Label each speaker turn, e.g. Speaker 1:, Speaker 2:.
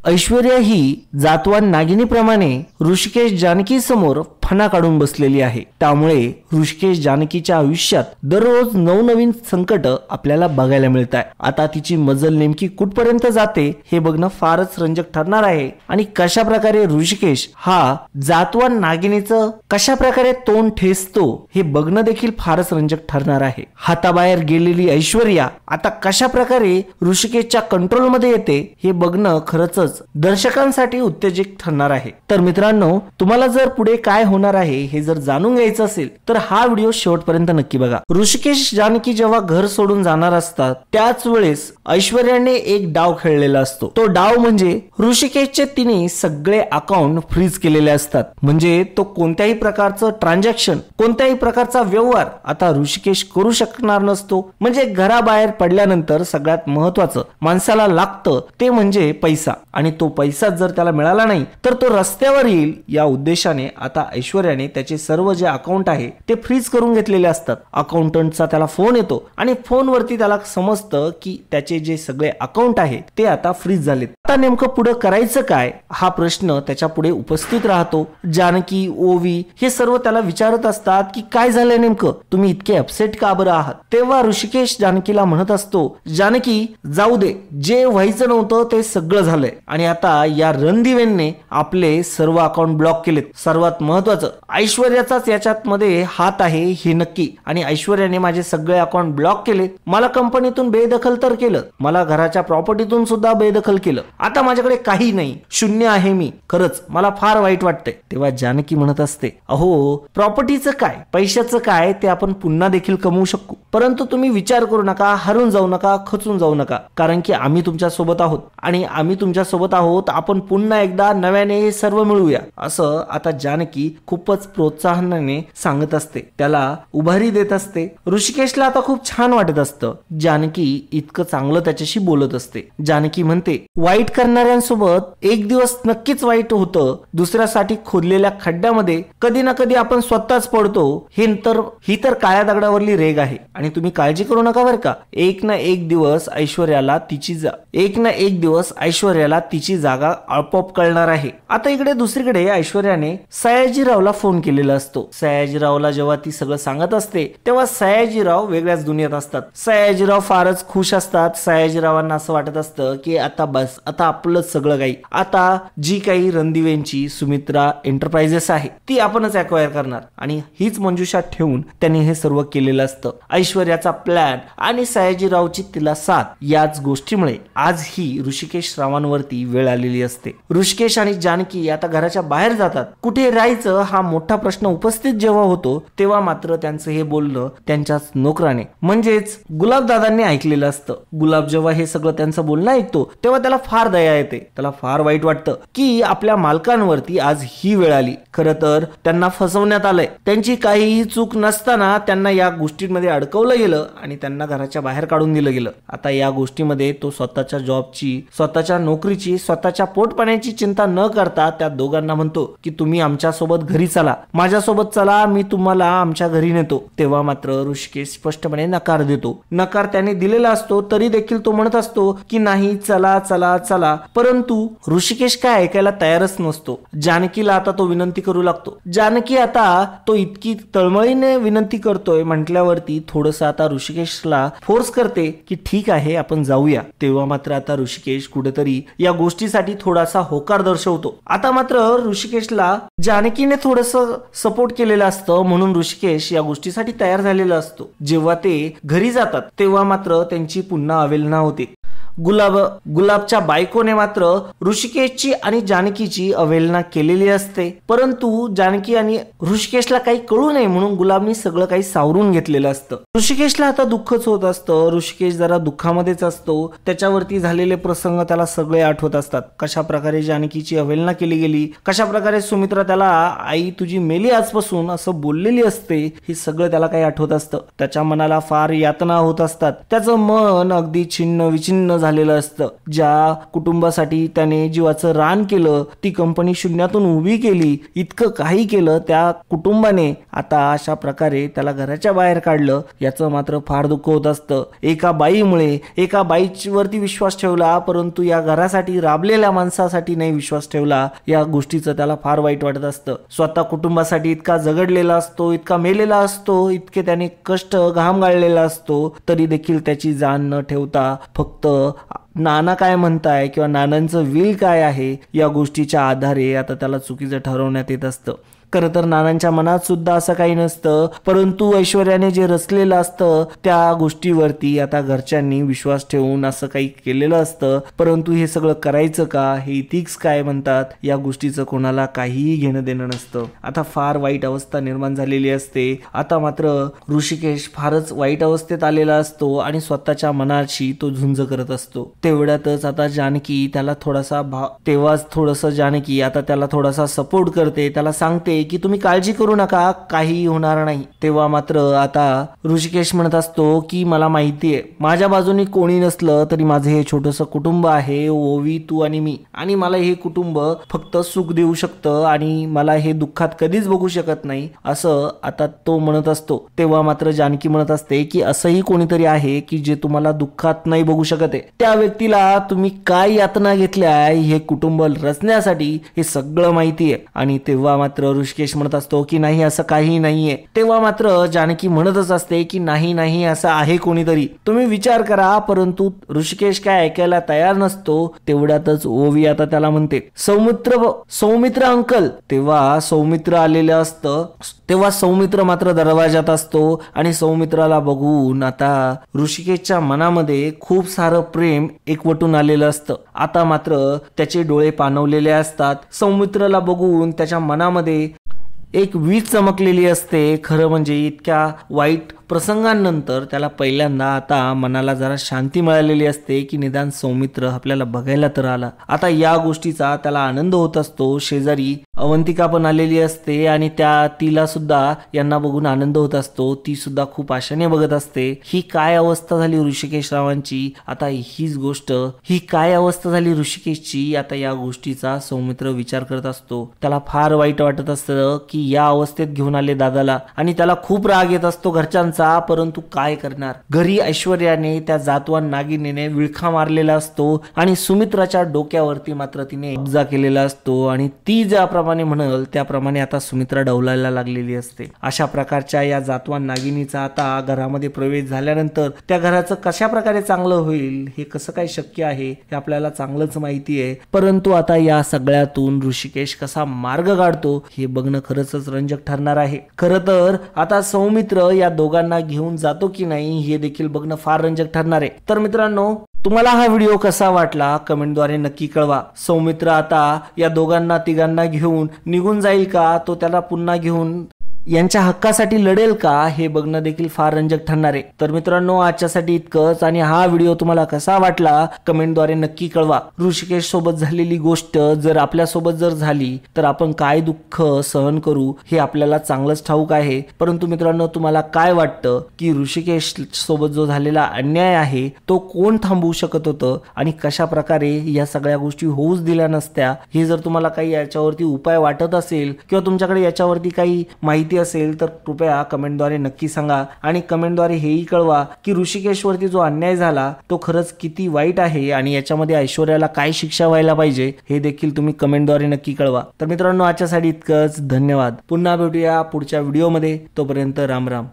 Speaker 1: ऐश्वर्या ही जातवान नागिनीप्रमाणे ऋषिकेश जानकी समोर फणा काढून बसलेली आहे। त्यामुळे ऋषिकेश जानकीच्या आयुष्यात दररोज नवनवीन संकट आपल्याला बघायला मिळत आहे। आता तिची मजल नेमकी कुठपर्यंत जाते हे बघणं फारच रंजक ठरणार आहे आणि कशा प्रकारे ऋषिकेश हा जातवान नागिनीचं कशा प्रकारे तोंड ठेचतो हे बघणं देखील फारच रंजक ठरणार आहे। हाताबाहेर गेलेली ऐश्वर्या आता कशा प्रकारे ऋषिकेशच्या कंट्रोल मध्ये येते हे बघणं खरंच दर्शकांसाठी उत्तेजक ठरणार आहे। तर मित्रांनो, तुम्हाला जर पुढे काय होणार आहे हे जर जाणून घ्यायचं असेल तर हा व्हिडिओ शेवटपर्यंत नक्की बघा। ऋषिकेश जानकी जेव्हा घर सोडून जाणार असतात त्याच वेळेस ऐश्वर्याने एक डाव खेळलेला असतो। तो डाव म्हणजे ऋषिकेशचे तिने सगळे अकाउंट फ्रीज केलेले असतात। म्हणजे तो कोणत्याही प्रकारचं ट्रान्झॅक्शन, कोणत्याही प्रकारचा व्यवहार आता ऋषिकेश करू शकणार नसतो। म्हणजे घराबाहेर पडल्यानंतर सगळ्यात महत्त्वाचं माणसाला लागतं ते म्हणजे पैसा, आणि तो पैसा जर त्याला मिळाला नाही तर तो रस्त्यावर येईल या उद्देशाने आता ऐश्वर्याने त्याचे सर्व जे अकाउंट आहे ते फ्रीज करून घेतलेले असतात। अकाउंटंटचा त्याला फोन येतो आणि फोनवरती त्याला समजतं की त्याचे जे सगळे अकाउंट आहे ते आता फ्रीज झालेत। आता नेमकं पुढे करायचं काय हा प्रश्न त्याच्या पुढे उपस्थित राहतो। जानकी, ओवी हे सर्व त्याला विचारत असतात की काय झालंय नेमकं, तुम्ही इतके अपसेट का बरं आहात। तेव्हा ऋषिकेश जानकीला म्हणत असतो, जानकी जाऊ दे, जे व्हायचं नव्हतं ते सगळं झालंय आणि आता या रणदिवेंने आपले सर्व अकाउंट ब्लॉक केलेत। सर्वात महत्त्वाचं ऐश्वर्याचाच याच्यात मध्ये हात आहे हे नक्की, आणि ऐश्वर्याने माझे सगळे अकाउंट ब्लॉक केले, मला कंपनीतून बेदखल तर केलं, मला घराच्या प्रॉपर्टीतून सुद्धा बेदखल केलं, आता माझ्याकडे काही नाही, शून्य आहे मी, खरंच मला फार वाईट वाटतंय। तेव्हा जानकी म्हणत असते, अहो प्रॉपर्टीचं काय, पैशाचं काय ते आपण पुन्हा देखील कमवू शकू, परंतु तुम्ही विचार करू नका, हरून जाऊ नका, खचून जाऊ नका, कारण की आम्ही तुमच्या सोबत आहोत आणि आम्ही तुमच्या सोबत आहोत, आपण पुन्हा एकदा नव्याने हे सर्व मिळूया, असं आता जानकी खूपच प्रोत्साहनाने सांगत असते, त्याला उभारी देत असते। ऋषिकेशला आता खूप छान वाटत असतं, जानकी इतकं चांगलं त्याच्याशी बोलत असते। जानकी म्हणते, वाईट करणाऱ्यांसोबत एक दिवस नक्कीच वाईट होतं, दुसऱ्यासाठी खोदलेल्या खड्ड्यामध्ये कधी ना कधी आपण स्वतःच पडतो, ही तर काळ्या दगडावरली रेग आहे आणि तुम्ही काळजी करू नका बरं का, एक ना एक दिवस ऐश्वर्याला तिची जागा आपोआप कळणार आहे। आता इकडे दुसरीकडे ऐश्वर्याने सयाजीरावला फोन केलेला असतो। सयाजीरावला जेव्हा ती सगळं सांगत असते तेव्हा सयाजीराव वेगळ्याच दुनियेत असतात। सयाजीराव फारच खुश असतात। सयाजीरावांना असं वाटत असतं की आता बस, आता आपलंच सगळं काही, आता जी काही रणदिवेंची सुमित्रा एंटरप्राइजेस आहे ती आपणच ॲक्वायर करणार, आणि हीच मंजुषा ठेवून त्यांनी हे सर्व केलेलं असतं। ऐश्वर्याचा प्लॅन आणि सयाजीरावची तिला साथ याच गोष्टीमुळे आज ही ऋषिकेश रावांवरती वेळ आलेली असते। ऋषिकेश आणि जानकी आता घराच्या बाहेर जातात, कुठे राहायचं हा मोठा प्रश्न उपस्थित जेव्हा होतो तेव्हा मात्र त्यांचं हे बोलणं त्यांच्याच नोकराने म्हणजेच गुलाब दादांनी ऐकलेलं असतं। गुलाब जेव्हा हे सगळं त्यांचं बोलणं ऐकतो तेव्हा त्याला फार दया येते, त्याला फार वाईट वाटतं की आपल्या मालकांवरती आज ही वेळ आली। खरं तर त्यांना फसवण्यात आलंय, त्यांची काहीही चूक नसताना त्यांना या गोष्टींमध्ये अडकवलं गेलं आणि त्यांना घराच्या बाहेर काढून दिलं गेलं। आता या गोष्टीमध्ये तो स्वतःच्या जॉबची, स्वतःच्या नोकरीची, स्वतःच्या पोटपाण्याची चिंता न करता त्या दोघांना म्हणतो की तुम्ही आमच्या सोबत घरी चला, माझ्यासोबत चला, मी तुम्हाला आमच्या घरी नेतो। तेव्हा मात्र ऋषिकेश स्पष्टपणे नकार देतो। नकार त्याने दिलेला असतो तरी देखील तो म्हणत असतो की नाही, चला चला चला, परंतु ऋषिकेश काय ऐकायला तयारच नसतो। जानकीला आता तो विनंती करू लागतो। जानकी आता तो इतकी तळमळीने विनंती करतोय म्हटल्यावरती थोडंसं आता ऋषिकेशला फोर्स करते की ठीक आहे आपण जाऊया। तेव्हा मात्र आता ऋषिकेश कुठेतरी या गोष्टीसाठी थोडासा होकार दर्शवतो। आता मात्र ऋषिकेशला जानकीने थोडंसं सपोर्ट केलेलं असतं म्हणून ऋषिकेश या गोष्टीसाठी तयार झालेला असतो। जेव्हा ते घरी जातात तेव्हा मात्र त्यांची पुन्हा अवहेलना होते। गुलाबच्या बायकोने मात्र ऋषिकेशची आणि जानकीची अवहेलना केलेली असते, परंतु जानकी आणि ऋषिकेशला काही कळू नये म्हणून गुलाबनी सगळं काही सावरून घेतलेलं असतं। ऋषिकेशला आता दुःखच होत असतं। ऋषिकेश जरा दुःखामध्येच असतो, त्याच्यावरती झालेले प्रसंग त्याला सगळे आठवत असतात। कशा प्रकारे जानकीची अवहेलना केली गेली, कशा प्रकारे सुमित्रा त्याला आई तुझी मेली आजपासून असं बोललेली असते, हे सगळं त्याला काही आठवत असतं। त्याच्या मनाला फार यातना होत असतात, त्याचं मन अगदी छिन्न विछिन्न झालेलं असतं. ज्या कुटुंबासाठी त्याने जीवाचं रान केलं, ती कंपनी शून्यातून उभी केली, इतकं काही केलं, त्या कुटुंबाने आता अशा प्रकारे त्याला घराच्या बाहेर काढलं, याचं मात्र फार दुःख होत असतं. एका बाईमुळे, एका बाईवरती विश्वास ठेवला, परंतु या घरासाठी राबलेल्या माणसासाठी नाही विश्वास ठेवला, या गोष्टीचं त्याला फार वाईट वाटत असतं. स्वतः कुटुंबासाठी इतका झगडलेला असतो, इतका मेलेला असतो, इतके त्याने कष्ट घाम गाळलेला असतो, तरी देखील त्याची जाण न ठेवता फक्त नाना काय म्हणताय किंवा नानांचं विल काय आहे या गोष्टीच्या आधारे आता त्याला चुकीचं ठरवण्यात येत असतं. खरं तर नानांच्या मनात सुद्धा असं काही नसतं, परंतु ऐश्वर्याने जे रचलेलं असतं त्या गोष्टीवरती आता घरच्यांनी विश्वास ठेवून असं काही केलेलं असतं. परंतु हे सगळं करायचं का, हे इथिक्स काय म्हणतात, या गोष्टीचं कोणाला काहीही घेणं देणं नसतं. आता फार वाईट अवस्था निर्माण झालेली असते. आता मात्र ऋषिकेश फारच वाईट अवस्थेत आलेला असतो आणि स्वतःच्या मनाशी तो झुंज करत असतो. तेवढ्यातच आता जानकी त्याला तेव्हाच थोडंसं जानकी आता त्याला थोडासा सपोर्ट करते, त्याला सांगते की तुम्ही काळजी करू नका, काही होणार नाही. तेव्हा मात्र आता ऋषिकेश म्हणत असतो की मला माहितीये, माझ्या बाजूने कोणी नसलं तरी माझं हे छोटंसं कुटुंब आहे, ओवी, तू आणि मी, आणि मला हे कुटुंब फक्त सुख देऊ शकतं आणि मला हे दुःखात कधीच बघू शकत नाही, असं आता तो म्हणत असतो. तेव्हा मात्र जानकी म्हणत असते की असंही कोणीतरी आहे की जे तुम्हाला दुःखात नाही बघू शकत आहे. त्या व्यक्तीला तुम्ही काय यातना घेतल्या हे कुटुंब रचण्यासाठी हे सगळं माहिती आहे. आणि तेव्हा मात्र ऋषिकेश म्हणत असतो की नाही, असं काही नाहीये. तेव्हा मात्र जानकी म्हणतच असते की नाही नाही, असं आहे कोणीतरी, तुम्ही विचार करा. परंतु ऋषिकेश काय ऐकायला तयार नसतो. तेवढ्यातच ओवी आता त्याला म्हणते सौमित्र अंकल. तेव्हा सौमित्र आलेलं असतं. तेव्हा सौमित्र मात्र दरवाजात असतो आणि सौमित्राला बघून आता ऋषिकेशच्या मनामध्ये खूप सारं प्रेम एकवटून आलेलं असतं. आता मात्र त्याचे डोळे पाणवलेले असतात. सौमित्राला बघून त्याच्या मनामध्ये एक वीज चमकलेली असते. खरं म्हणजे इतक्या वाईट प्रसंगांनंतर त्याला पहिल्यांदा आता मनाला जरा शांती मिळालेली असते की निदान सौमित्र आपल्याला बघायला तर आला. आता या गोष्टीचा त्याला आनंद होत असतो. शेजारी अवंतिका पण आलेली असते आणि तिला सुद्धा यांना बघून आनंद होत असतो. ती सुद्धा खूप आशेने बघत असते. ही काय अवस्था झाली ऋषिकेश रावांची, आता हीच गोष्ट, ही काय अवस्था झाली ऋषिकेशची, आता या गोष्टीचा सौमित्र विचार करत असतो. त्याला फार वाईट वाटत असतं की या अवस्थेत घेऊन आले दादाला, आणि त्याला खूप राग येत असतो घरच्यांचा. परंतु काय करणार, घरी ऐश्वर्याने त्या जातवान नागिनीने विळखा मारलेला असतो आणि सुमित्राच्या डोक्यावरती मात्र तिने कब्जा केलेला असतो आणि ती ज्याप्रमाणे म्हणल त्याप्रमाणे आता सुमित्रा डौलायला लागलेली असते. अशा प्रकारच्या या जातवान नागिनीचा आता घरामध्ये प्रवेश झाल्यानंतर त्या घराचं कशा प्रकारे चांगलं होईल, हे कसं काय शक्य आहे हे आपल्याला चांगलंच माहिती आहे. परंतु आता या सगळ्यातून ऋषिकेश कसा मार्ग काढतो हे बघणं खरंच रंजक ठरणार आहे. खरं तर आता सौमित्र या दोघांना घेऊन जातो की नाही हे देखील बघणं फार रंजक ठरणार आहे. तर मित्रांनो, तुम्हाला हा व्हिडिओ कसा वाटला कमेंटद्वारे नक्की कळवा. सौमित्र आता या दोघांना तिघांना घेऊन निघून जाईल का, तो त्याला पुन्हा घेऊन यांच्या हक्कासाठी लढेल का, हे बघणं देखील फार रंजक ठरणार आहे. तर मित्रांनो, आजच्यासाठी इतकंच, आणि हा व्हिडिओ तुम्हाला कसा वाटला कमेंटद्वारे नक्की कळवा. ऋषिकेश सोबत झालेली गोष्ट जर आपल्या सोबत जर झाली तर आपण काय दुःख सहन करू हे आपल्याला चांगलंच ठाऊक आहे. परंतु मित्रांनो, तुम्हाला काय वाटतं की ऋषिकेश सोबत जो झालेला अन्याय आहे तो कोण थांबवू शकत होतं आणि कशा प्रकारे या सगळ्या गोष्टी होऊच दिल्या नसत्या, हे जर तुम्हाला काही याच्यावरती उपाय वाटत असेल किंवा तुमच्याकडे याच्यावरती काही माहिती असेल तर कृपया कमेंटद्वारे नक्की सांगा. आणि कमेंटद्वारे हेही कळवा की ऋषिकेशवरती जो अन्याय झाला तो खरंच किती वाईट आहे आणि याच्यामध्ये ऐश्वर्याला काय शिक्षा व्हायला पाहिजे हे देखील तुम्ही कमेंटद्वारे नक्की कळवा. तर मित्रांनो, आजच्यासाठी इतकंच. धन्यवाद. पुन्हा भेटूया पुढच्या व्हिडिओमध्ये. तोपर्यंत राम राम.